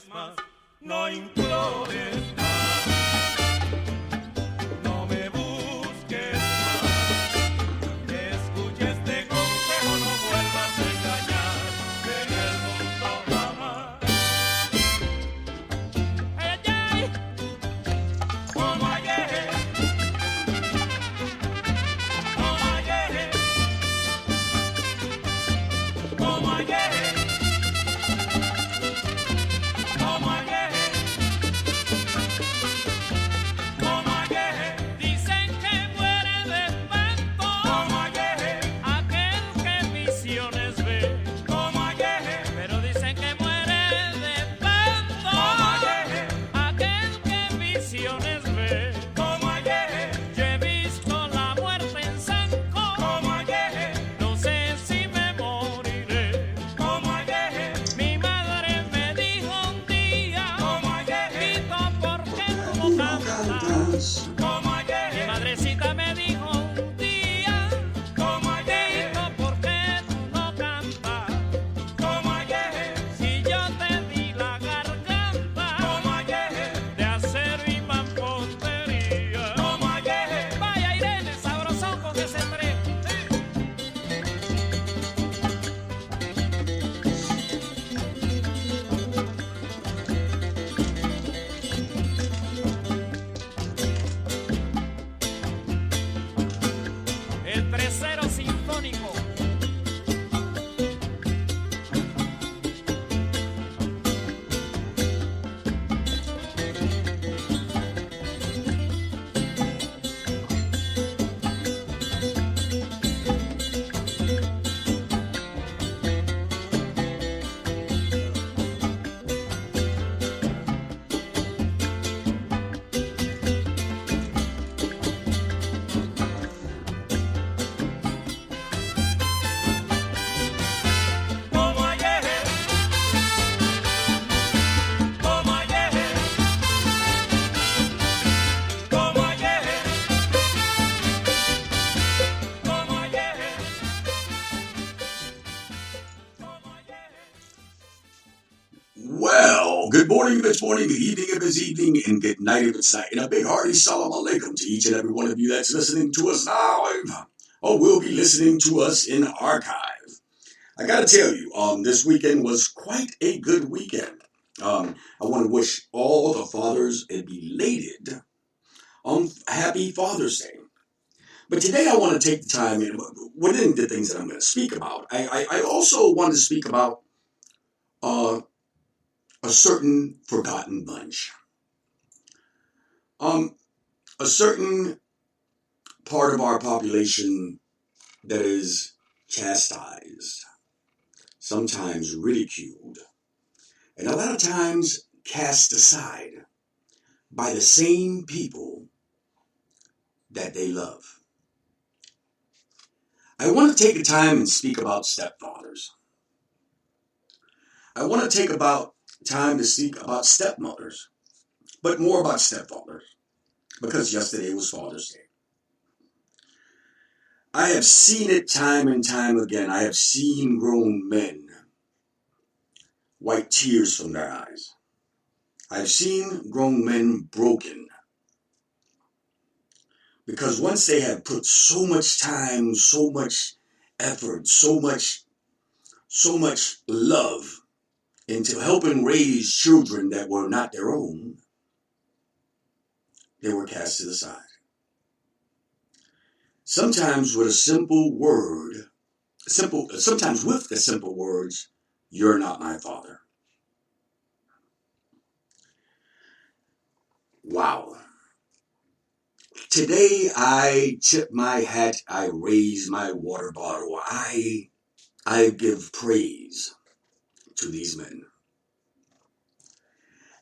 más, no implores más, no me busques más, escucha este consejo, no vuelvas a engañar en el mundo jamás. Ay, ay, como ayer, como ayer, como ayer. Como ayer, como ayer, dicen que muere de espanto, como ayer, aquel que visiones ve, como ayer, pero dicen que muere de espanto, como ayer, aquel que visiones ve, como ayer, yo he visto la muerte en Sanco, como ayer, no sé si me moriré, como ayer, mi madre me dijo un día, como ayer, Tito, ¿por qué tú no cantas? Como ayer, mi madrecita me dijo un día, como ayer, Tito, ¿por qué tú no cantas? Como ayer, si yo te di la garganta, como ayer, de acero y mampostería, como ayer, vaya Irene, sabrosón con ese tren. El tercero sinfónico. Como ayer, como ayer, como ayer, como ayer, como ayer. Well, good morning if it's morning, good evening if it's evening, and good night if it's night. And a big hearty salam alaikum to each and every one of you that's listening to us live or will be listening to us in archive. I gotta tell you, this weekend was quite a good weekend. I want to wish all the fathers a belated happy Father's Day. But today I want to take the time, and within the things that I'm going to speak about, I also want to speak about a certain forgotten bunch. A certain part of our population that is chastised, sometimes ridiculed, and a lot of times cast aside by the same people that they love. I want to take a time and speak about stepfathers. I want to take about time to speak about stepmothers, but more about stepfathers, because yesterday was Father's Day. I have seen it time and time again. I have seen grown men wipe tears from their eyes. I've seen grown men broken because once they have put so much time, so much effort, so much love into helping raise children that were not their own, they were cast to the side. Sometimes with a simple word, sometimes with the simple words, "You're not my father." Wow. Today I tip my hat, I raise my water bottle, I give praise to these men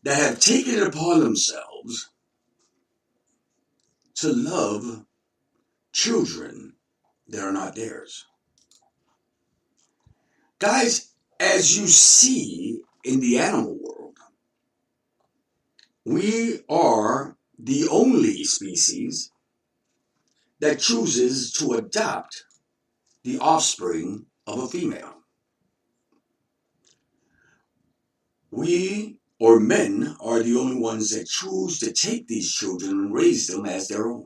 that have taken it upon themselves to love children that are not theirs. Guys, as you see in the animal world, we are the only species that chooses to adopt the offspring of a female. We or men are the only ones that choose to take these children and raise them as their own.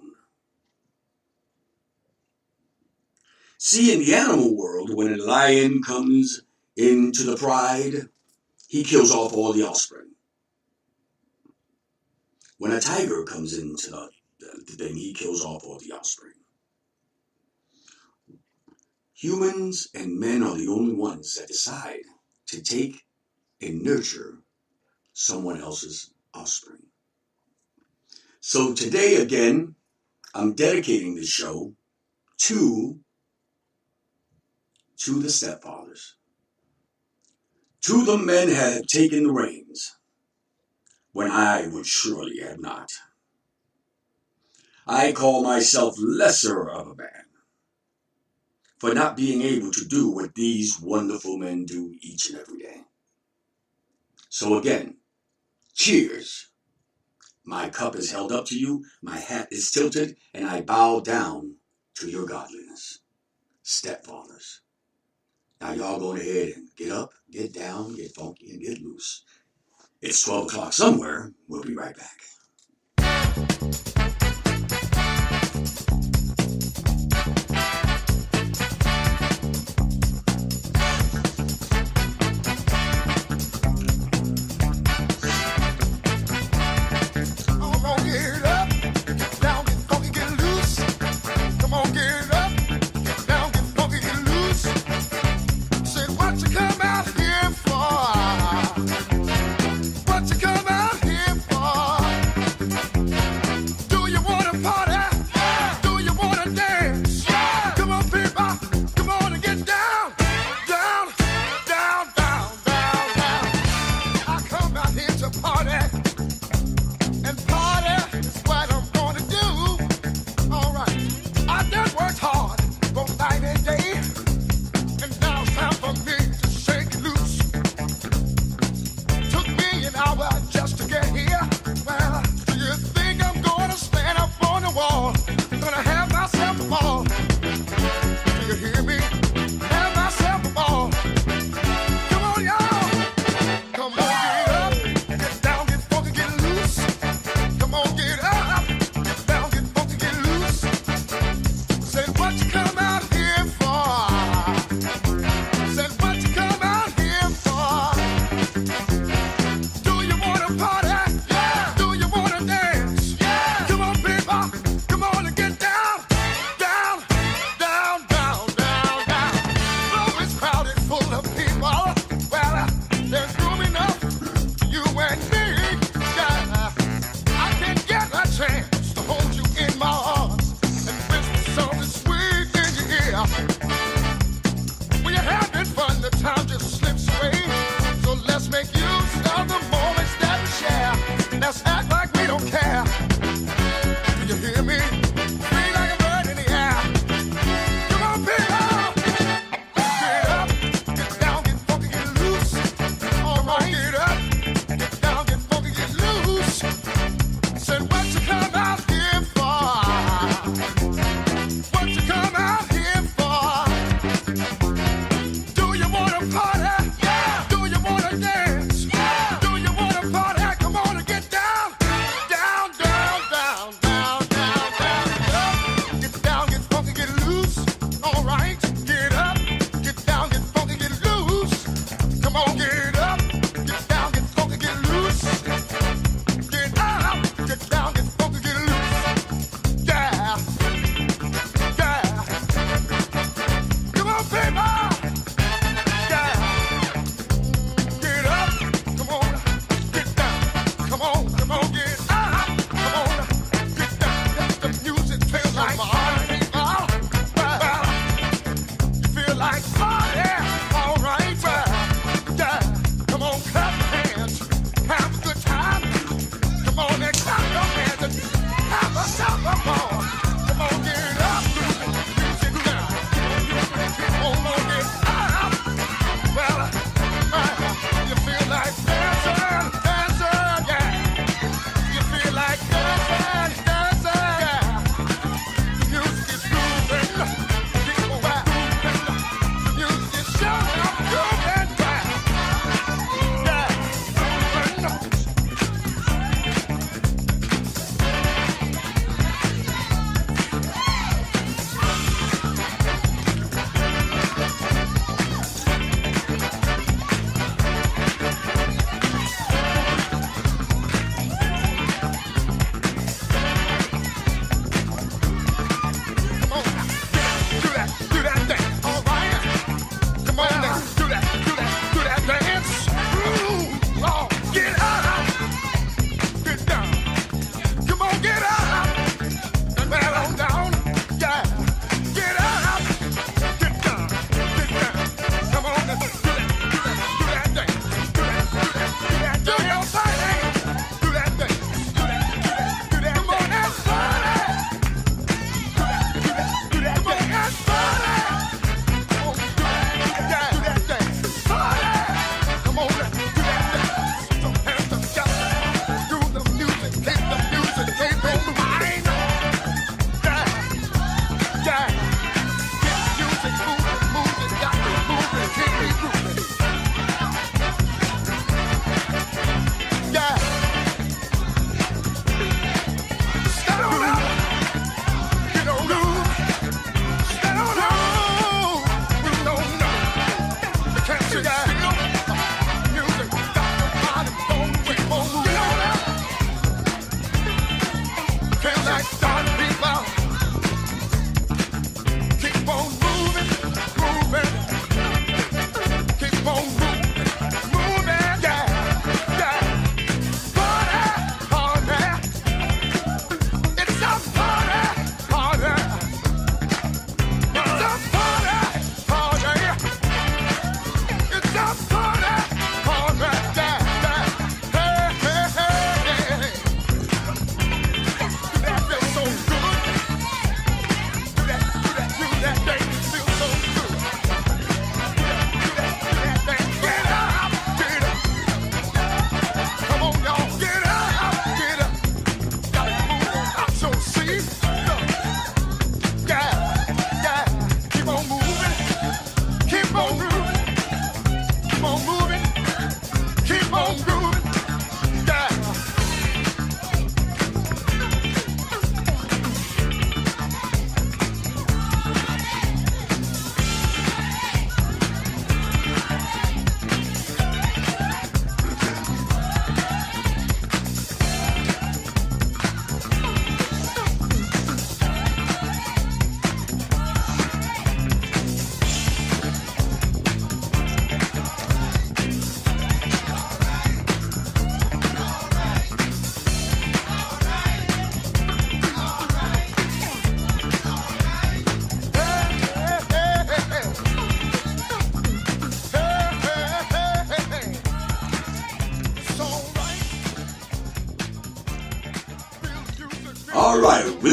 See, in the animal world, when a lion comes into the pride, he kills off all the offspring. When a tiger comes into the thing, he kills off all the offspring. Humans and men are the only ones that decide to take and nurture someone else's offspring. So today, again, I'm dedicating this show to the stepfathers, to the men who have taken the reins when I would surely have not. I call myself lesser of a man for not being able to do what these wonderful men do each and every day. So again, cheers. My cup is held up to you, my hat is tilted, and I bow down to your godliness. Stepfathers. Now y'all go ahead and get up, get down, get funky, and get loose. It's 12 o'clock somewhere. We'll be right back.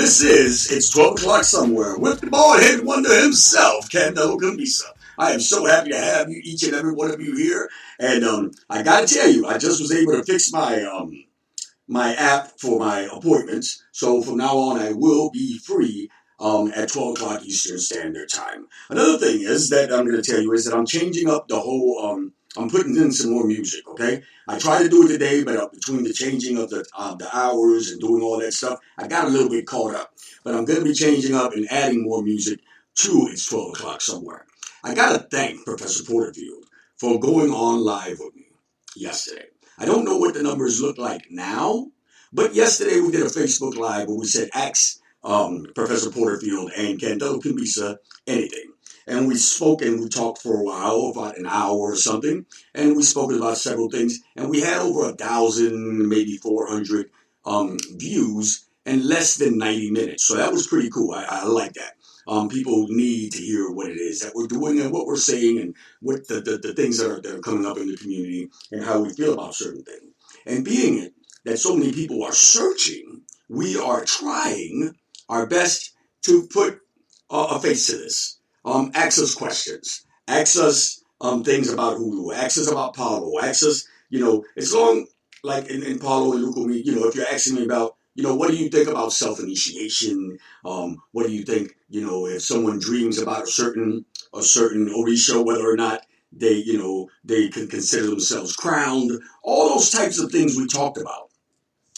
It's 12 o'clock somewhere with the bald-headed wonder himself, Candelo Kimbisa. I am so happy to have you, each and every one of you here. And I got to tell you, I just was able to fix my app for my appointments. So from now on, I will be free at 12 o'clock Eastern Standard Time. Another thing is that I'm going to tell you is that I'm changing up the whole, I'm putting in some more music, okay? I tried to do it today, but between the changing of the hours and doing all that stuff, I got a little bit caught up. But I'm going to be changing up and adding more music to It's 12 o'clock somewhere. I got to thank Professor Porterfield for going on live with me yesterday. I don't know what the numbers look like now, but yesterday we did a Facebook Live where we said, ask Professor Porterfield and Candelo Kimbisa anything. And we spoke and we talked for a while, about an hour or something, and we spoke about several things. And we had over 1,000, maybe 400 views in less than 90 minutes. So that was pretty cool. I like that. People need to hear what it is that we're doing and what we're saying and what the things that are coming up in the community and how we feel about certain things. And being it that so many people are searching, we are trying our best to put a face to this. Ask us questions. Ask us things about Hulu. Ask us about Paulo. Ask us, as long like in Paulo and Lukumi, if you're asking me about, what do you think about self-initiation? What do you think, if someone dreams about a certain Orisha, whether or not they can consider themselves crowned? All those types of things we talked about.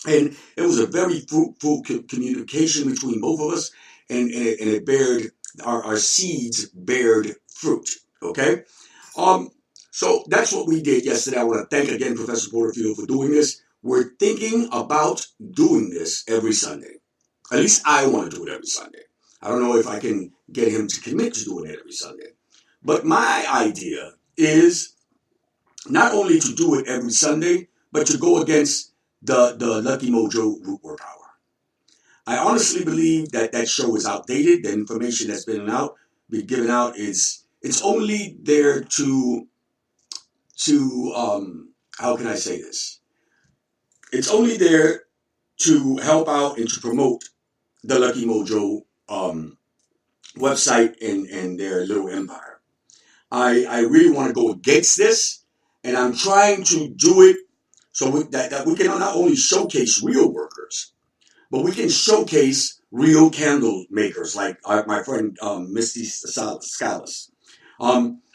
And it was a very fruitful communication between both of us, and it bared, our seeds bared fruit, okay? So that's what we did yesterday. I want to thank again Professor Porterfield for doing this. We're thinking about doing this every Sunday. At least I want to do it every Sunday. I don't know if I can get him to commit to doing it every Sunday. But my idea is not only to do it every Sunday, but to go against the Lucky Mojo Root Work Hour. I honestly believe that show is outdated. The information that's been given out it's only there to how can I say this? It's only there to help out and to promote the Lucky Mojo website and their little empire. I really want to go against this, and I'm trying to do it so that we can not only showcase real workers, but we can showcase real candle makers like my friend Misty Scalise.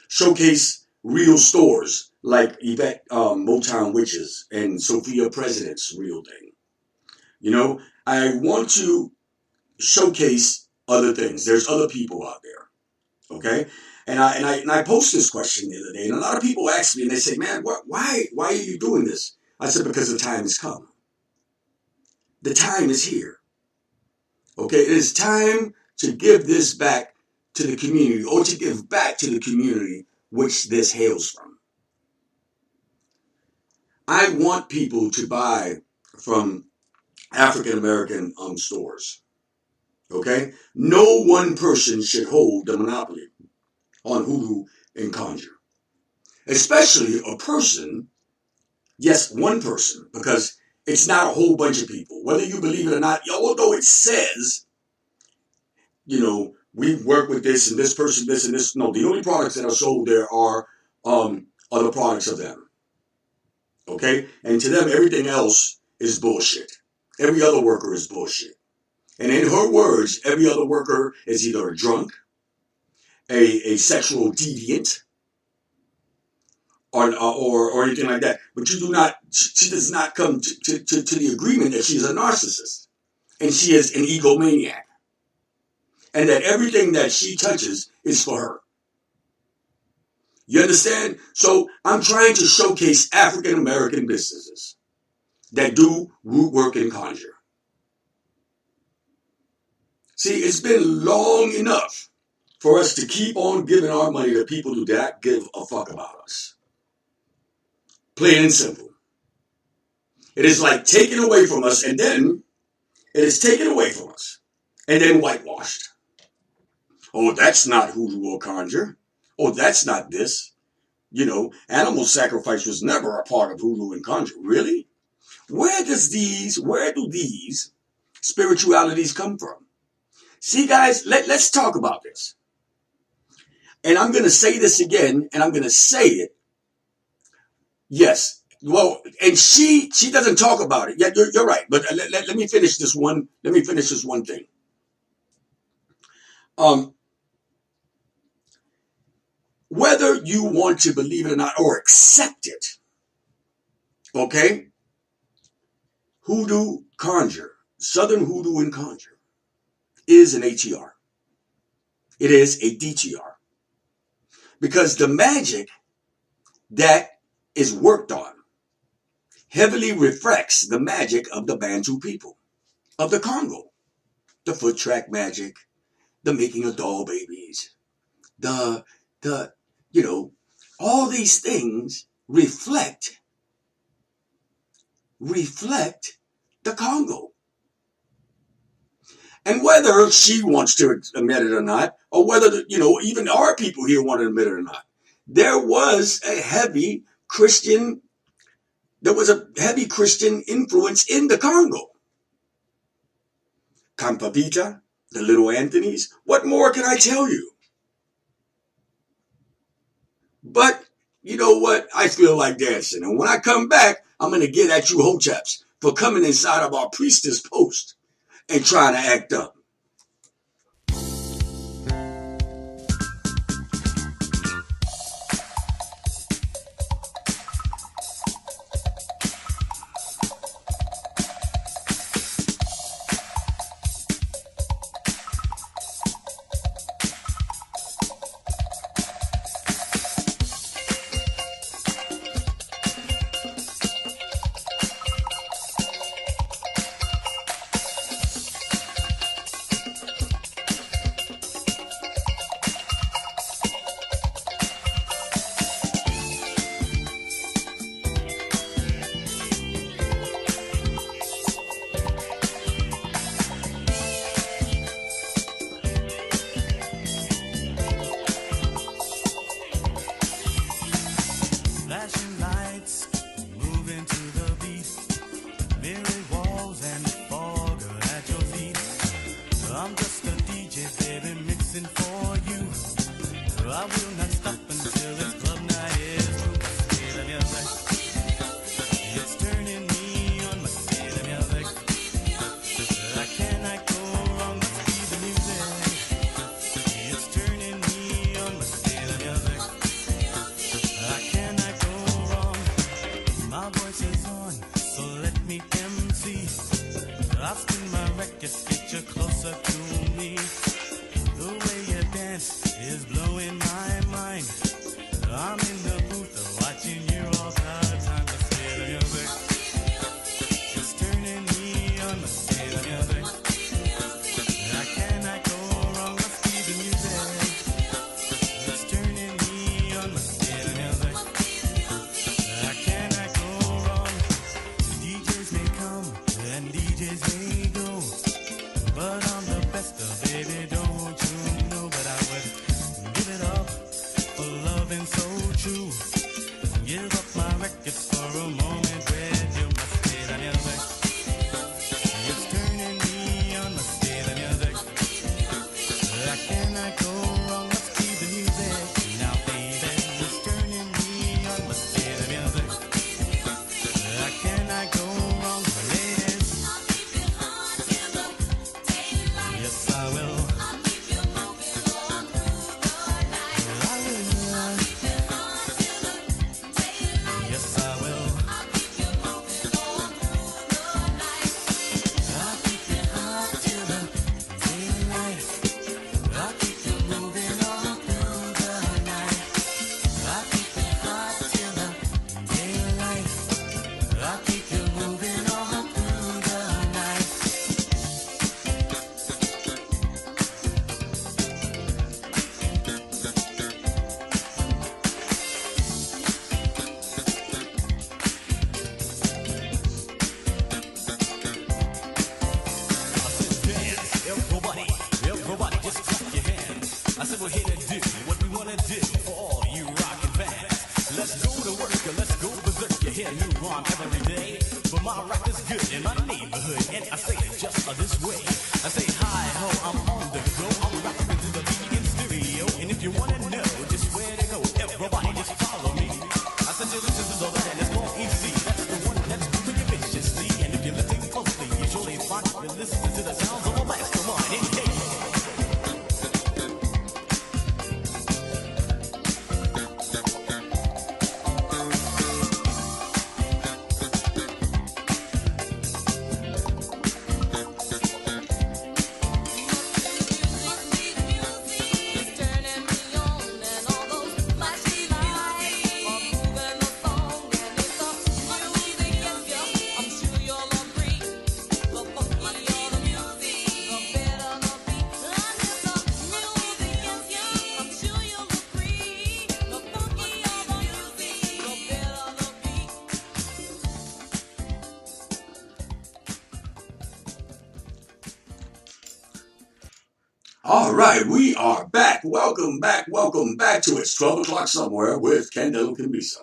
Showcase real stores like Yvette Motown Witches and Sophia President's real thing. I want to showcase other things. There's other people out there, okay? And I posted this question the other day, and a lot of people ask me, and they say, "Man, why are you doing this?" I said, "Because the time has come. The time is here. Okay, it is time to give this back to the community, or to give back to the community which this hails from. I want people to buy from African American stores. Okay, no one person should hold the monopoly on hoodoo and conjure, especially a person. Yes, one person, because it's not a whole bunch of people. Whether you believe it or not, although it says, we work with this and this person, this and this. No, the only products that are sold there are the products of them. Okay? And to them, everything else is bullshit. Every other worker is bullshit. And in her words, every other worker is either a drunk, a sexual deviant, or anything like that. But she does not come to the agreement that she's a narcissist. And she is an egomaniac. And that everything that she touches is for her. You understand? So I'm trying to showcase African American businesses that do root work and conjure. See, it's been long enough for us to keep on giving our money to people who do not give a fuck about us. Plain and simple. It is like taken away from us, and then it is taken away from us and then whitewashed. Oh, that's not hoodoo or conjure. Oh, that's not this. Animal sacrifice was never a part of hoodoo and conjure. Really? Where do these spiritualities come from? See, guys, let's talk about this. And I'm going to say this again, and I'm going to say it. Yes. Well, and she doesn't talk about it. Yeah, you're right. But let me finish this one. Let me finish this one thing. Whether you want to believe it or not, or accept it, okay? Hoodoo conjure, Southern hoodoo and conjure, is an HER. It is a DTR. Because the magic that is worked on heavily reflects the magic of the Bantu people, of the Congo. The foot track magic, the making of doll babies, the all these things reflect the Congo. And whether she wants to admit it or not, or whether, even our people here want to admit it or not, there was a heavy Christian influence in the Congo. Campavita, the Little Anthonys, what more can I tell you? But you know what? I feel like dancing. And when I come back, I'm going to get at you hochaps for coming inside of our priestess post and trying to act up. my rap is good in my neighborhood, and I say it just this way. I say hi ho, I'm on the All right, we are back. Welcome back to It's 12 o'clock somewhere with Candelo Kimbisa.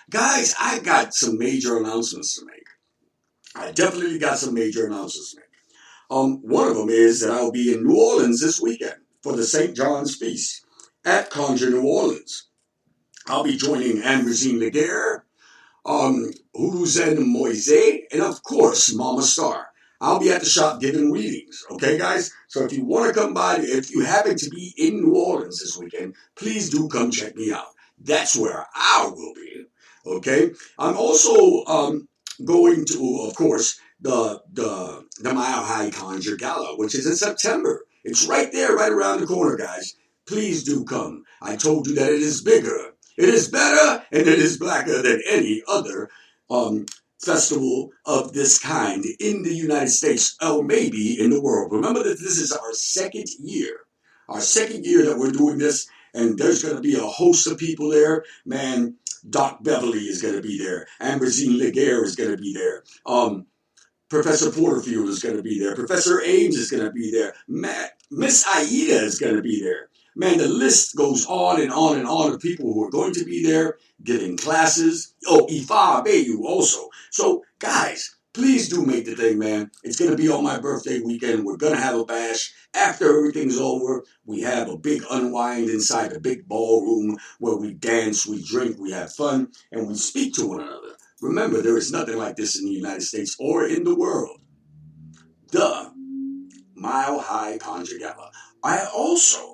Guys, I got some major announcements to make. I definitely got some major announcements to make. One of them is that I'll be in New Orleans this weekend for the St. John's Feast at Conjure New Orleans. I'll be joining Ambrosine Laguerre, Huruzen Moise, and of course, Mama Star. I'll be at the shop giving readings, okay, guys? So if you want to come by, if you happen to be in New Orleans this weekend, please do come check me out. That's where I will be, okay? I'm also going to, of course, the Mile High Conjure Gala, which is in September. It's right there, right around the corner, guys. Please do come. I told you that it is bigger, it is better, and it is blacker than any other um, festival of this kind in the United States, or maybe in the world. Remember that this is our second year that we're doing this, and there's going to be a host of people there. Man, Doc Beverly is going to be there. Ambrosine Laguerre is going to be there. Professor Porterfield is going to be there. Professor Ames is going to be there. Miss Aida is going to be there. Man, the list goes on and on and on of people who are going to be there giving classes. Oh, Ifa Abeyu also. So, guys, please do make the thing, man. It's going to be on my birthday weekend. We're going to have a bash. After everything's over, we have a big unwind inside the big ballroom where we dance, we drink, we have fun, and we speak to one another. Remember, there is nothing like this in the United States or in the world. The Mile High Conjure Gala. I also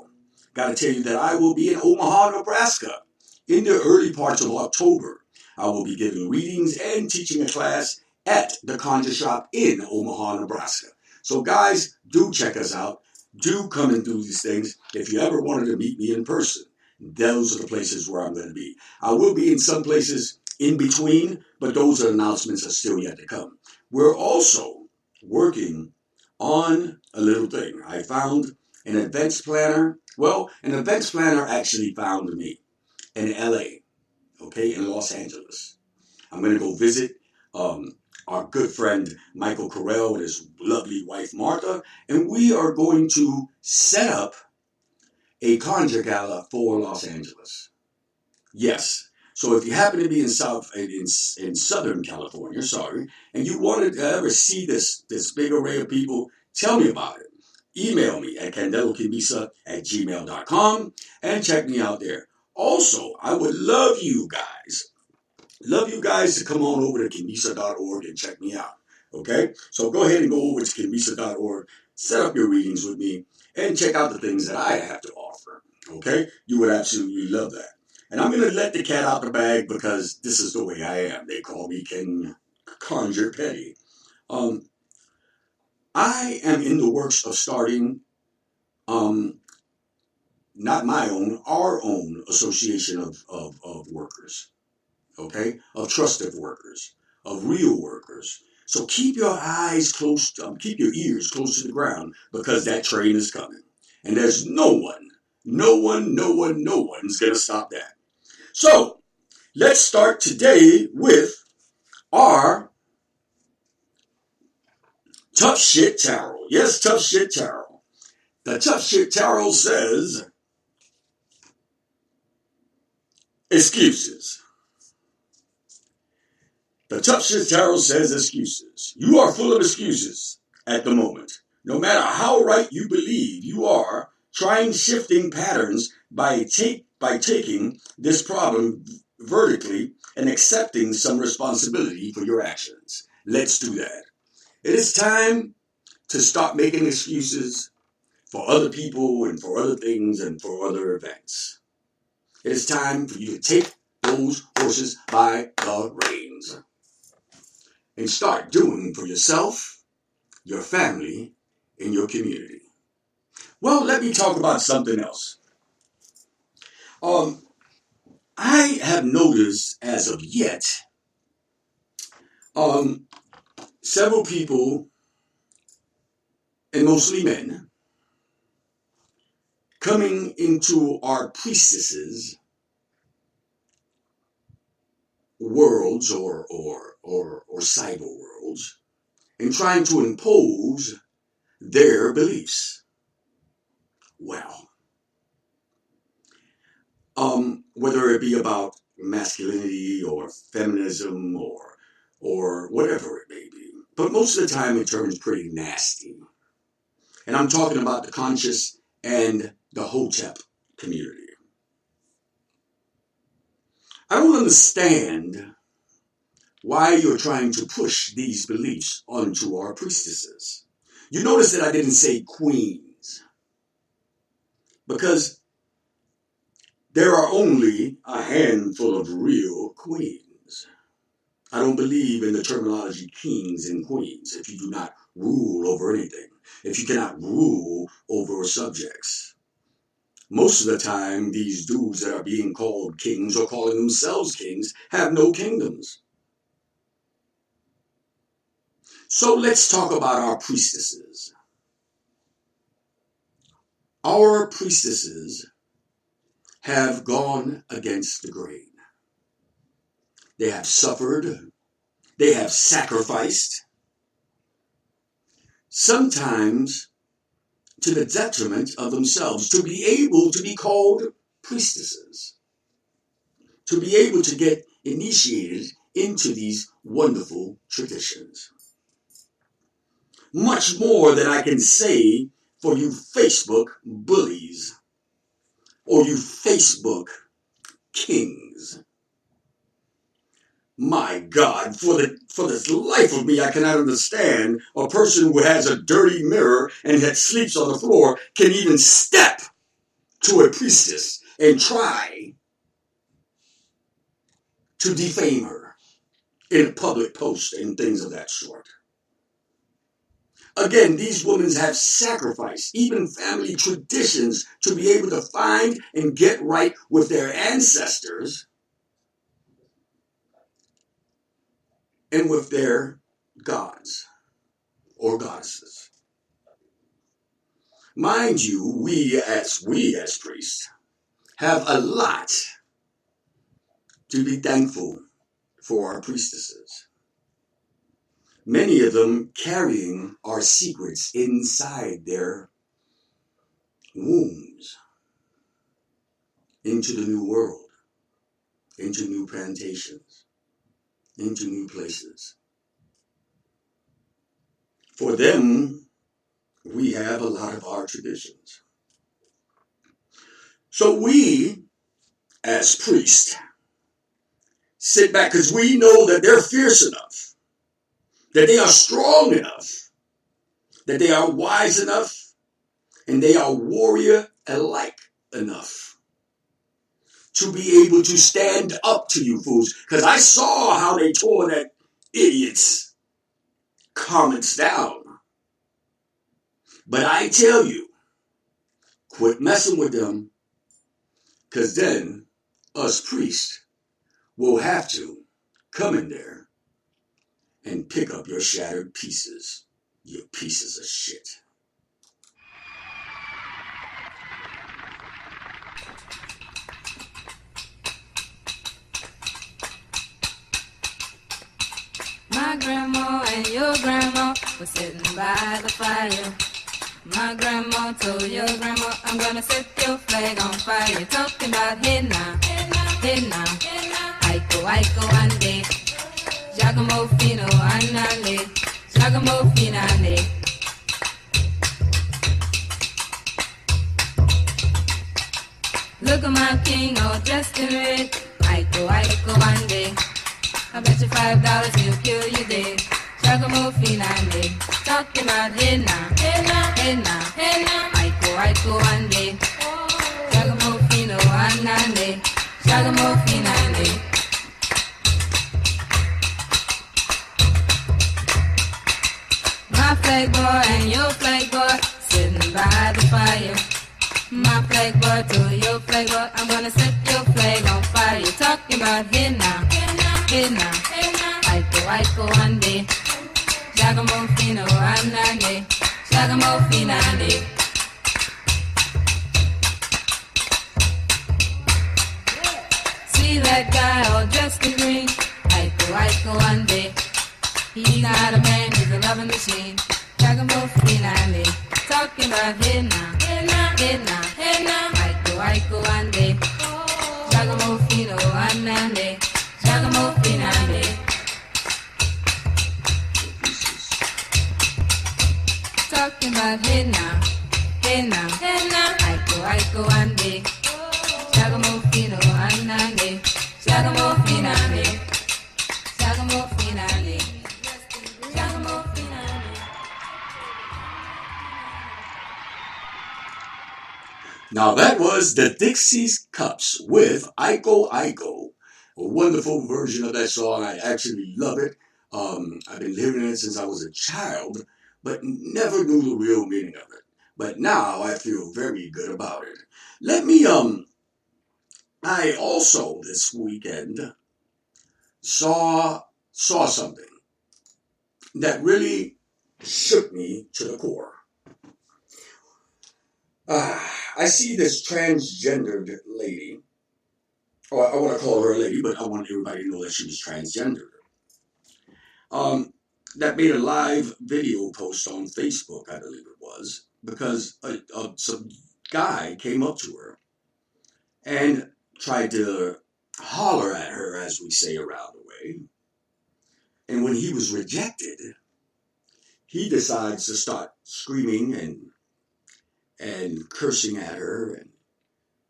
got to tell you that I will be in Omaha, Nebraska in the early parts of October. I will be giving readings and teaching a class at the Conjure Shop in Omaha, Nebraska. So guys, do check us out. Do come and do these things. If you ever wanted to meet me in person, those are the places where I'm going to be. I will be in some places in between, but those announcements are still yet to come. We're also working on a little thing. I found an events planner. Well, an events planner actually found me in LA, okay, in Los Angeles. I'm going to go visit our good friend Michael Carell and his lovely wife Martha, and we are going to set up a conjure gala for Los Angeles. Yes. So if you happen to be in Southern California, and you wanted to ever see this big array of people, tell me about it. Email me at candelokimbisa@gmail.com and check me out there. Also, I would love you guys to come on over to kimbisa.org and check me out. Okay? So go ahead and go over to kimbisa.org, set up your readings with me, and check out the things that I have to offer. Okay? You would absolutely love that. And I'm going to let the cat out the bag because this is the way I am. They call me King Conjure Petty. I am in the works of starting, not my own, our own association of workers, okay? Of trusted workers, of real workers. So keep your eyes close, keep your ears close to the ground because that train is coming. And there's no one's going to stop that. So, let's start today with our Tough Shit Tarot. Yes, Tough Shit Tarot. The Tough Shit Tarot says, excuses. The Tough Shit Tarot says excuses. You are full of excuses at the moment. No matter how right you believe you are, trying shifting patterns by taking this problem vertically and accepting some responsibility for your actions. Let's do that. It is time to stop making excuses for other people and for other things and for other events. It is time for you to take those horses by the reins and start doing for yourself, your family, and your community. Well, let me talk about something else. I have noticed as of yet, several people, and mostly men, coming into our priestesses worlds or cyber worlds and trying to impose their beliefs. well. Whether it be about masculinity or feminism or whatever it may be. But most of the time it turns pretty nasty. And I'm talking about the conscious and the Hotep community. I don't understand why you're trying to push these beliefs onto our priestesses. You notice that I didn't say queens, because there are only a handful of real queens. I don't believe in the terminology kings and queens if you do not rule over anything, if you cannot rule over subjects. Most of the time, these dudes that are being called kings or calling themselves kings have no kingdoms. So let's talk about our priestesses. Our priestesses have gone against the grain. They have suffered. They have sacrificed. Sometimes to the detriment of themselves, to be able to be called priestesses, to be able to get initiated into these wonderful traditions. Much more than I can say for you Facebook bullies or you Facebook kings. My God, for the life of me, I cannot understand a person who has a dirty mirror and that sleeps on the floor can even step to a priestess and try to defame her in a public post and things of that sort. Again, these women have sacrificed even family traditions to be able to find and get right with their ancestors and with their gods or goddesses. Mind you, we as priests have a lot to be thankful for our priestesses. Many of them carrying our secrets inside their wombs into the new world, into new plantations, into new places. For them, we have a lot of our traditions. So we, as priests, sit back because we know that they're fierce enough, that they are strong enough, that they are wise enough, and they are warrior-alike enough to be able to stand up to you fools. Because I saw how they tore that idiot's comments down. But I tell you, quit messing with them, because then us priests will have to come in there and pick up your shattered pieces, you pieces of shit. My grandma and your grandma were sitting by the fire. My grandma told your grandma, I'm gonna set your flag on fire. Talking about hey now, hey now, Aiko, Aiko, ande. Giacomo fino annale, Giacomo finale. Look at my king all dressed in red. Aiko, Aiko, ande. I bet you $5 he'll kill you dead. Giacomo finale. Talking about hey now, hey now, hey now, hey now. Aiko, Aiko, ande. Giacomo fino annale, Giacomo finale. My flag boy and your flag boy sitting by the fire. My flag boy to your flag boy, I'm gonna set your flag on fire. You're talking about hey now, hey now, Aiko, Aiko, ande. Giacomo fino annale, Giacomo finale. See that guy all dressed in green, Aiko, Aiko, ande. He's not a man, he's a loving machine. Giacomo finale. Talking about hey now, hey now, Hey now, aiko ande, shagamofino anande, shagamofinande. Talking about hey now, aiko ande, shagamofino anande, shagamofinande, shagamofinande, shagamofinande. Now that was the Dixie's Cups with Aiko Aiko. A wonderful version of that song. I actually love it. I've been hearing it since I was a child, but never knew the real meaning of it. But now I feel very good about it. I also this weekend saw something that really shook me to the core. I see this transgendered lady. Oh, I want to call her a lady, but I want everybody to know that she was transgendered. That made a live video post on Facebook, I believe it was, because some guy came up to her and tried to holler at her, as we say around the way. And when he was rejected, he decides to start screaming and cursing at her and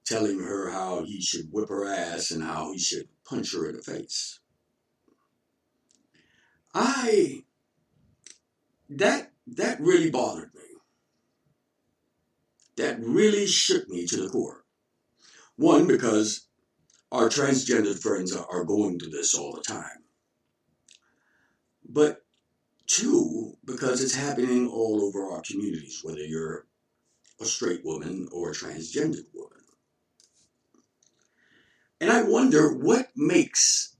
telling her how he should whip her ass and how he should punch her in the face. That really bothered me. That really shook me to the core. One, because our transgendered friends are going through this all the time. But two, because it's happening all over our communities, whether you're a straight woman or a transgendered woman. And I wonder what makes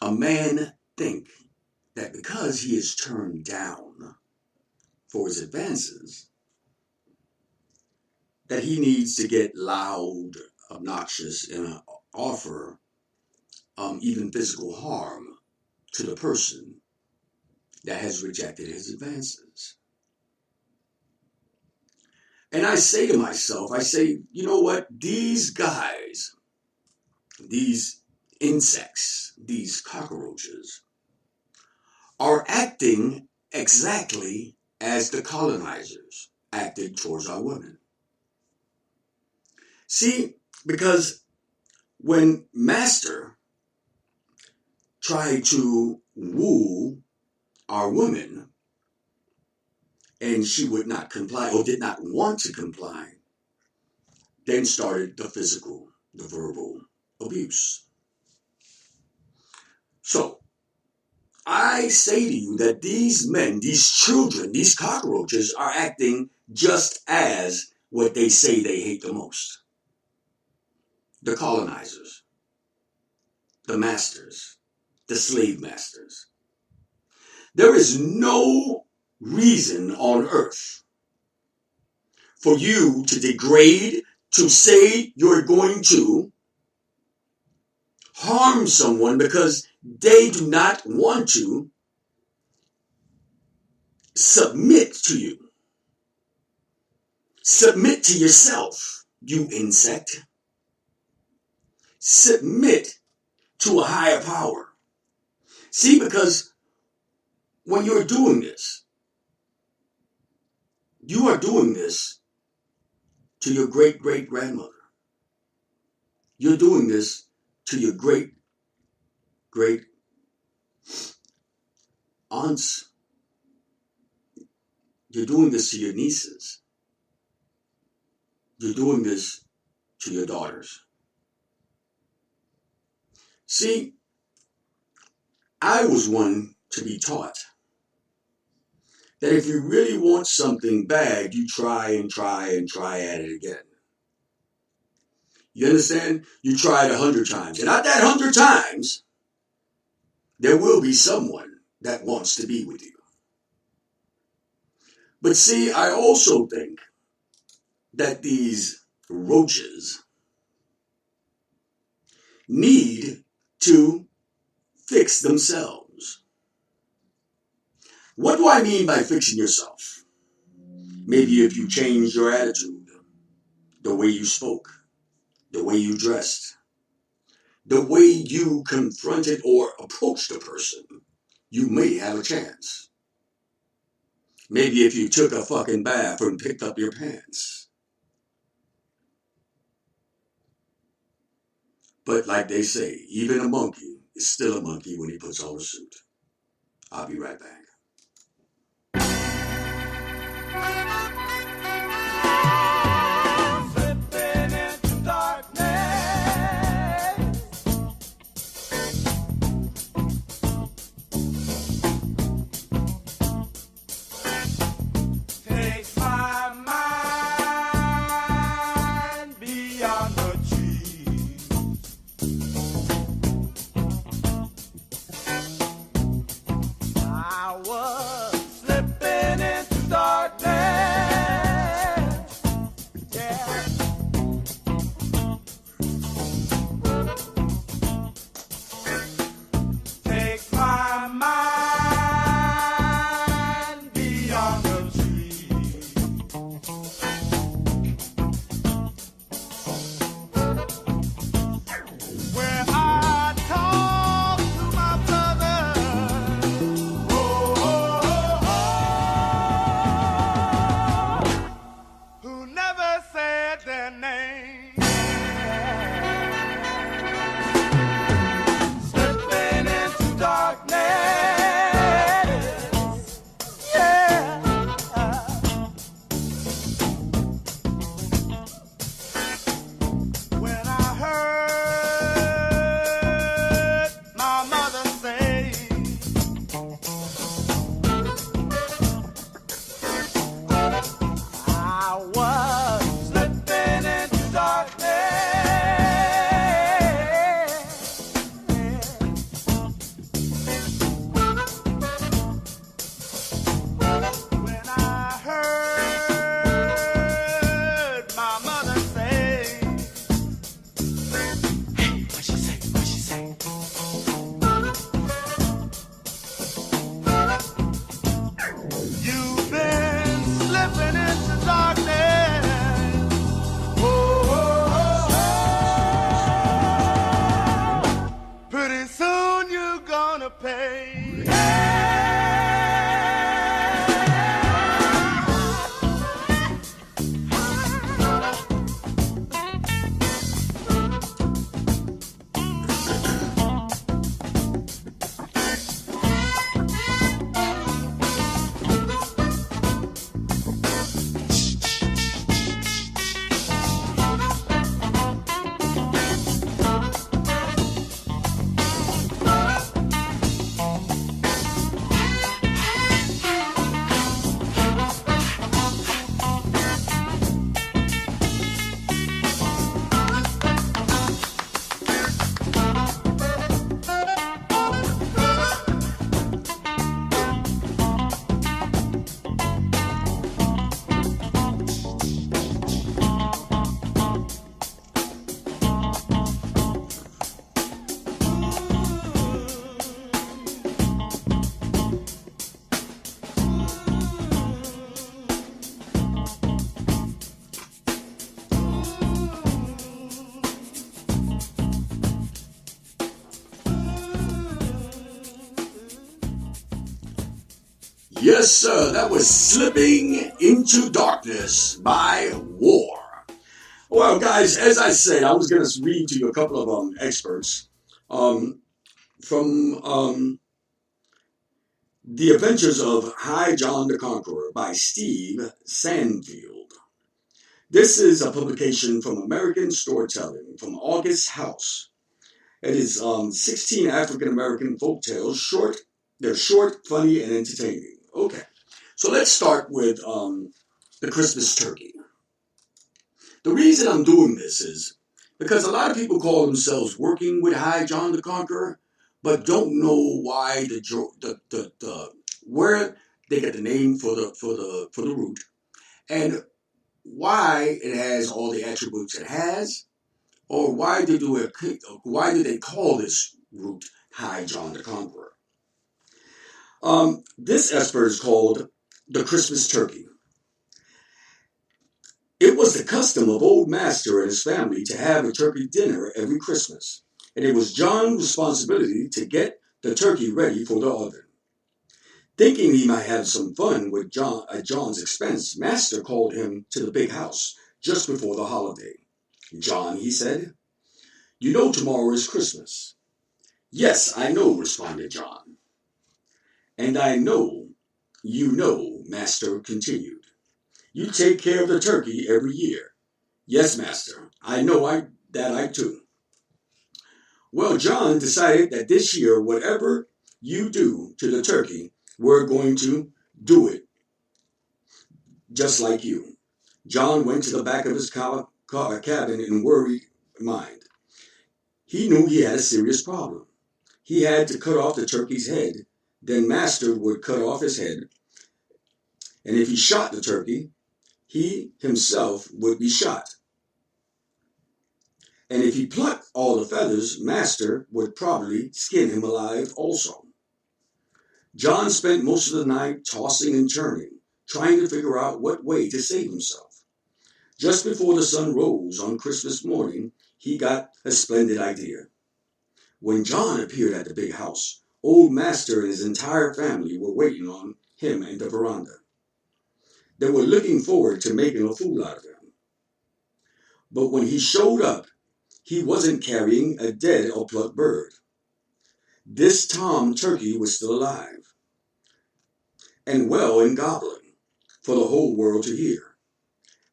a man think that because he is turned down for his advances, that he needs to get loud, obnoxious, and offer even physical harm to the person that has rejected his advances. And I say to myself, you know what? These guys, these insects, these cockroaches, are acting exactly as the colonizers acted towards our women. See, because when Master tried to woo our woman and she would not comply or did not want to comply, then started the physical, the verbal abuse. So, I say to you that these men, these children, these cockroaches are acting just as what they say they hate the most. The colonizers, the masters, the slave masters. There is no reason on earth for you to degrade, to say you're going to harm someone because they do not want to submit to you. Submit to yourself, you insect. Submit to a higher power. See, because when you're doing this, you are doing this to your great-great-grandmother. You're doing this to your great-great-aunts. You're doing this to your nieces. You're doing this to your daughters. See, I was one to be taught that if you really want something bad, you try and try and try at it again. You understand? You try it 100 times. And at that 100 times, there will be someone that wants to be with you. But see, I also think that these roaches need to fix themselves. What do I mean by fixing yourself? Maybe if you change your attitude. the way you spoke, the way you dressed, the way you confronted or approached a person, you may have a chance. Maybe if you took a fucking bath and picked up your pants. But like they say, even a monkey is still a monkey when he puts on a suit. I'll be right back. Yes, sir, that was Slipping into Darkness by War. Well, guys, as I said, I was going to read to you a couple of experts from The Adventures of High John the Conqueror by Steve Sandfield. This is a publication from American Storytelling from August House. It is 16 African-American folk tales, short. They're short, funny, and entertaining. Okay, so let's start with the Christmas turkey. The reason I'm doing this is because a lot of people call themselves working with High John the Conqueror, but don't know why where they get the name for the root, and why it has all the attributes it has, or why do they call this root High John the Conqueror? This expert is called the Christmas turkey. It was the custom of Old Master and his family to have a turkey dinner every Christmas, and it was John's responsibility to get the turkey ready for the oven. Thinking he might have some fun with John at John's expense, Master called him to the big house just before the holiday. "John," he said, "you know tomorrow is Christmas." "Yes, I know," responded John. "And I know you know," Master continued. "You take care of the turkey every year." "Yes, Master, I know I do." "Well, John decided that this year, whatever you do to the turkey, we're going to do it just like you." John went to the back of his cabin in worried mind. He knew he had a serious problem. He had to cut off the turkey's head. Then Master would cut off his head, and if he shot the turkey, he himself would be shot. And if he plucked all the feathers, Master would probably skin him alive also. John spent most of the night tossing and turning, trying to figure out what way to save himself. Just before the sun rose on Christmas morning, he got a splendid idea. When John appeared at the big house, Old Master and his entire family were waiting on him in the veranda. They were looking forward to making a fool out of him. But when he showed up, he wasn't carrying a dead or plucked bird. This tom turkey was still alive and well and gobbling for the whole world to hear.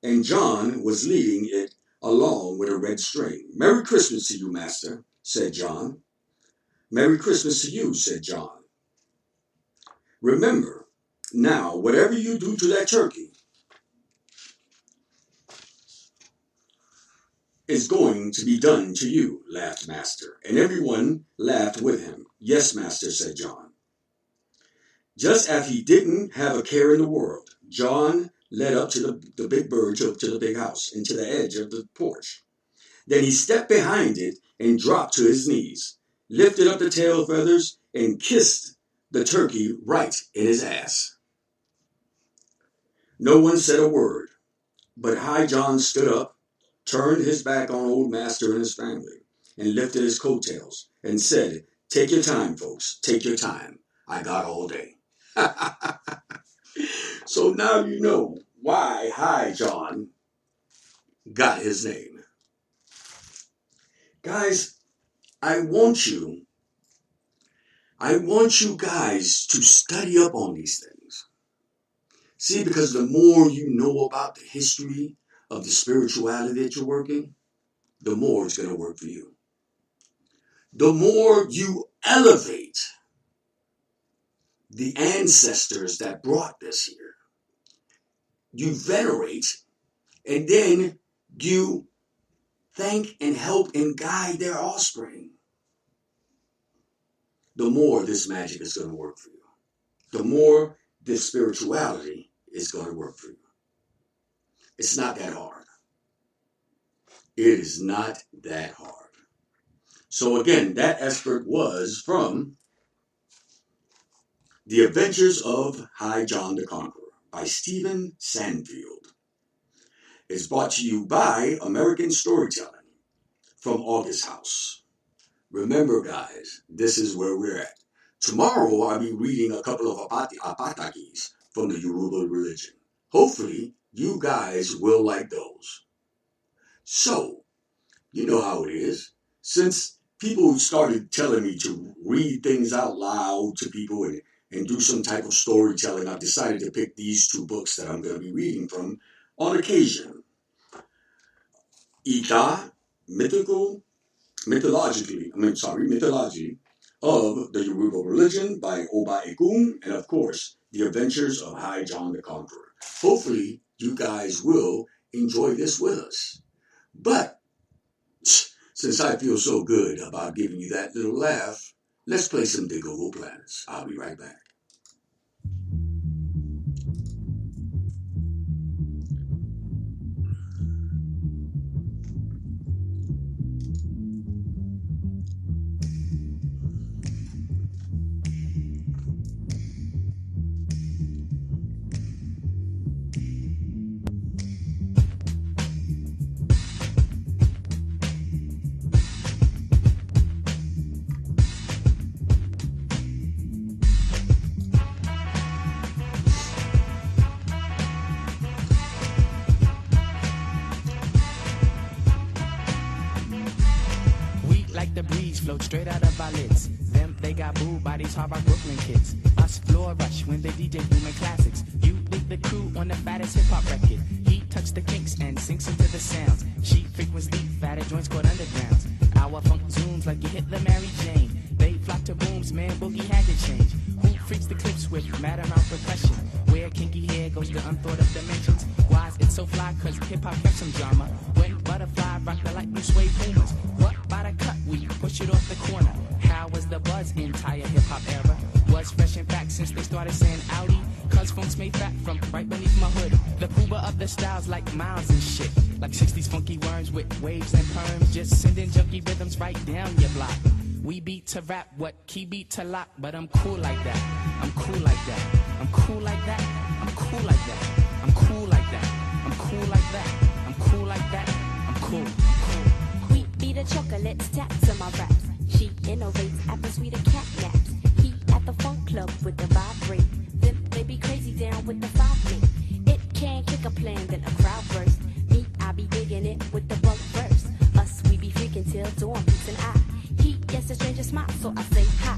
And John was leading it along with a red string. "Merry Christmas to you, Master," said John. "Merry Christmas to you," said John. "Remember, now, whatever you do to that turkey is going to be done to you," laughed Master, and everyone laughed with him. "Yes, Master," said John. Just as he didn't have a care in the world, John led up to the big bird to the big house and to the edge of the porch. Then he stepped behind it and dropped to his knees, lifted up the tail feathers, and kissed the turkey right in his ass. No one said a word, but High John stood up, turned his back on Old Master and his family, and lifted his coattails and said, "Take your time, folks, take your time. I got all day." So now you know why High John got his name. Guys, I want you guys to study up on these things. See, because the more you know about the history of the spirituality that you're working, the more it's going to work for you. The more you elevate the ancestors that brought this here, you venerate, and then you thank and help and guide their offspring, the more this magic is going to work for you. The more this spirituality is going to work for you. It's not that hard. It is not that hard. So again, that excerpt was from The Adventures of High John the Conqueror by Stephen Sandfield. It's brought to you by American Storytelling from August House. Remember, guys, this is where we're at. Tomorrow, I'll be reading a couple of apatakis from the Yoruba religion. Hopefully, you guys will like those. So, you know how it is. Since people started telling me to read things out loud to people and do some type of storytelling, I've decided to pick these two books that I'm going to be reading from on occasion. Ita, Mythology of the Yoruba Religion by Oba Ekun, and of course, The Adventures of High John the Conqueror. Hopefully, you guys will enjoy this with us. But, since I feel so good about giving you that little laugh, let's play some Digable Planets. I'll be right back. the breeze float straight out of our lids. Them, they got booed by these hard rock Brooklyn kids. Us floor rush when they DJ booming classics. You dig the crew on the fattest hip-hop record. He touched the kinks and sinks into the sounds. She frequents deep, fatter joints called undergrounds. Our funk zooms like you hit the Mary Jane. They flock to booms, man, boogie had to change. Who freaks the clips with mad amount percussion? Where kinky hair goes to unthought of dimensions. Why is it so fly? Cause hip-hop kept some drama. When butterfly rock the light blue suede boomers. What by the cut? We push it off the corner. How was the buzz entire hip-hop era? Was fresh in fact since they started saying Audi. Cause funk's made fat from right beneath my hood. The pooba of the styles like miles and shit. Like 60s funky worms with waves and perms. Just sending junky rhythms right down your block. We beat to rap, what key beat to lock. But I'm cool like that, I'm cool like that. I'm cool like that, I'm cool like that. I'm cool like that, I'm cool like that. I'm cool like that, I'm cool, I'm cool. We beat a chocolate stack to my raps. She innovates after sweeter cat naps. He at the funk club with the vibrate. Then they be crazy down with the 5 It can't kick a plan, then a crowd burst. Me, I be digging it with the bug verse. Us, we be freaking till dawn beats an eye. He gets a stranger smile, so I say hi.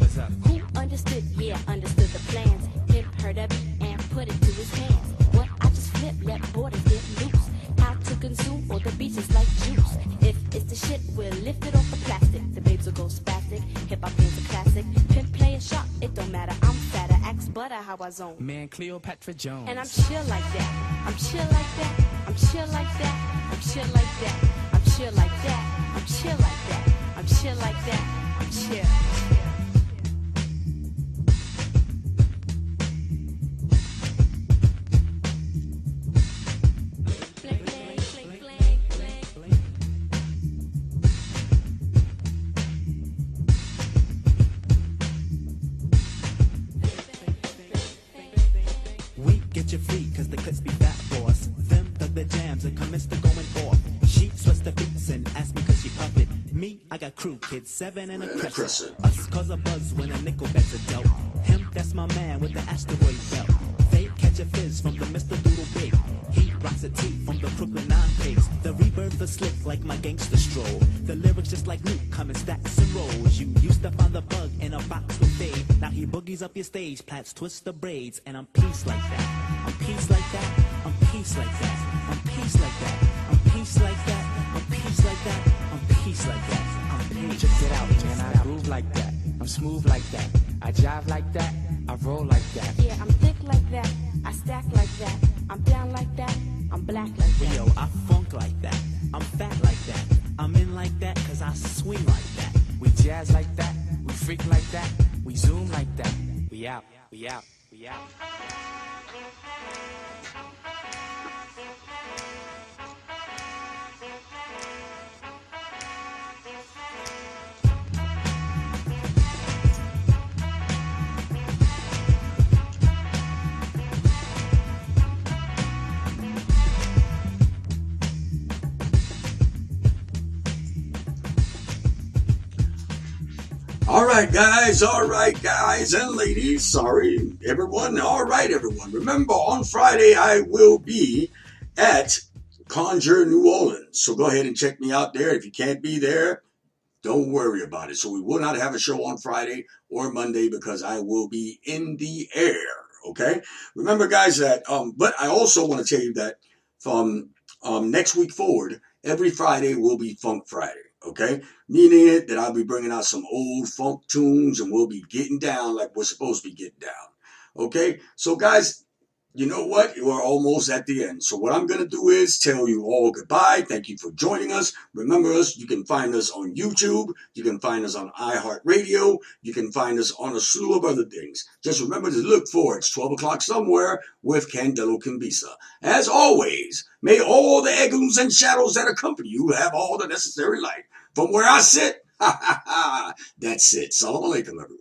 Who understood? Yeah, understood the plans. Him heard of it and put it to his hands. What? I just flip, let borders get loose. How to consume all the beaches like juice. If it's the shit, we'll lift it off the plastic. The babes will go spastic. Hip hop game's a classic. Pimp play a shot, it don't matter. I'm fatter, axe butter how I zone. Man, Cleopatra Jones. And I'm chill like that. I'm chill like that. I'm chill like that. I'm chill like that. I'm chill like that. I'm chill like that. I'm chill like that. I'm chill. We get you free cause the clips be fat for us. Them dug the jams and commenced to going off. She sweats the beats and asked me cause she puffed it. Me, I got crew kids, 7 and a crescent. Us cause a buzz when a nickel bets a dope. Him, that's my man with the asteroid belt. They catch a fizz from the Mr. Doodle Big. He rocks a tee from the Brooklyn 9 pigs. The rebirth is slick like my gangster stroll. The lyrics just like Luke come in stacks and rolls. You used to find the bug in a box with Dave. Now he boogies up your stage, plats twist the braids. And I'm peace like that. I'm peace like that. I'm peace like that. I'm peace like that. I'm peace like that. I'm peace like that. I'm peace like that. I'm peace. Check it out, man, I groove like that. I'm smooth like that. I jive like that. I roll like that. Yeah, I'm thick like that. I stack like that. I'm down like that. I'm black like that. Yo, I funk like that. I'm fat like that. I'm in like that cause I swing like that. We jazz like that. We freak like that. We zoom like that. We out, we out, we out. All right, guys and ladies. Sorry, everyone. All right, everyone. Remember, on Friday, I will be at Conjure New Orleans. So go ahead and check me out there. If you can't be there, don't worry about it. So we will not have a show on Friday or Monday because I will be in the air. Okay? Remember, guys, that, but I also want to tell you that from next week forward, every Friday will be Funk Friday. Okay, meaning it that I'll be bringing out some old funk tunes and we'll be getting down like we're supposed to be getting down. Okay, so guys, you know what? We're almost at the end. So what I'm going to do is tell you all goodbye. Thank you for joining us. Remember us, you can find us on YouTube. You can find us on iHeartRadio. You can find us on a slew of other things. Just remember to look for it's 12 o'clock somewhere with Candelo Kimbisa. As always, may all the echoes and shadows that accompany you have all the necessary light. From where I sit, that's it. Salam alaikum, everyone.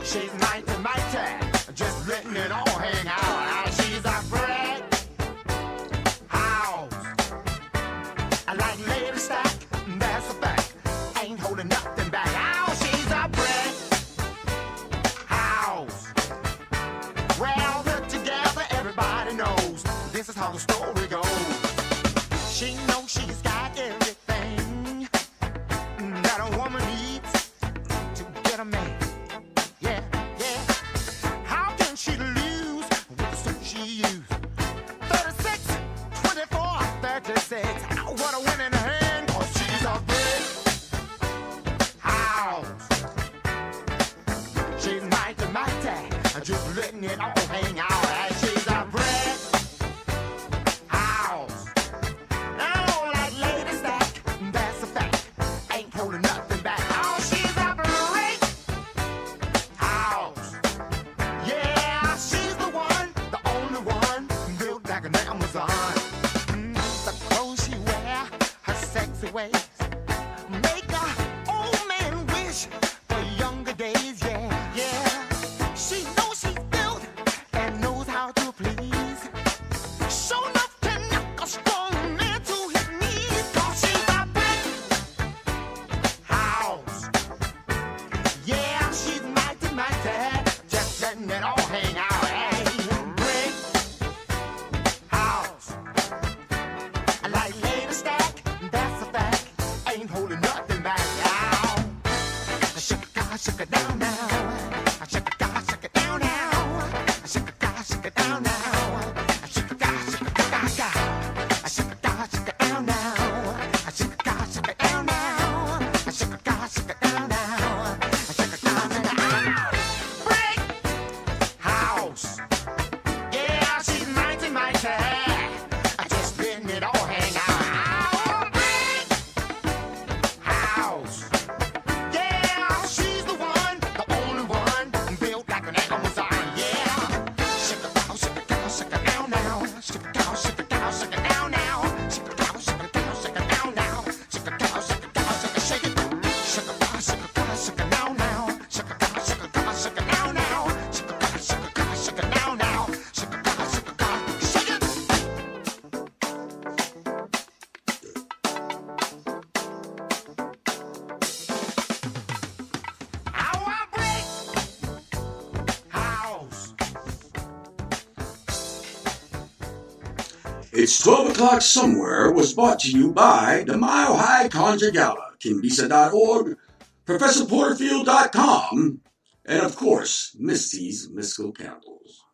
She's 90. how the story goes. She knows she's got everything that a woman needs to get a man. Yeah, yeah. How can she lose with the suit she used? 36, 24, 36. What a winning hand, 'cause she's a big house. She's mighty, mighty, just letting it all hang out. And she's a brick house. Oh, like lady stack, that's a fact. Ain't holding nothing back. Oh, she's a brick house. Yeah, she's the one, the only one, built like an Amazon. The clothes she wear, her sexy ways, make a old man wish for younger days. Yeah, yeah. She knows she's built and knows how to please. Show enough to knock a strong man to his knees. 'Cause she's a brick house. Yeah, she's mighty, mighty, just letting it all hang out. Hey, brick house. Like lady stack, that's a fact. Ain't holding nothing back now. Shake it down now. Shake it down now. Shake it down now. Shake it down now. Shake it down now. Shake it down now. Shake it down now. Brick house. Yeah, she's mighty, mighty. Just letting it all hang out. Brick house. Yeah, she's the one, the only one, built like an Amazon. Yeah. Shake it down, shake it down, shake it down now. Shake it down, shake it down, shake it down now. Shake it down, shake it down, shake it down now. Shake it down, shake it down, shake it, shake it. Shake it down, shake it down, shake it down now. Shake it down, shake it down, shake it down now. Shake it down, shake it down, shake it down now. Shake it down, shake it down, shake it. Our brick house. It's 12 o'clock somewhere was brought to you by the Mile High Conjure Gala, Kimbisa.org, ProfessorPorterfield.com, and of course, Misty's Mystical Candles.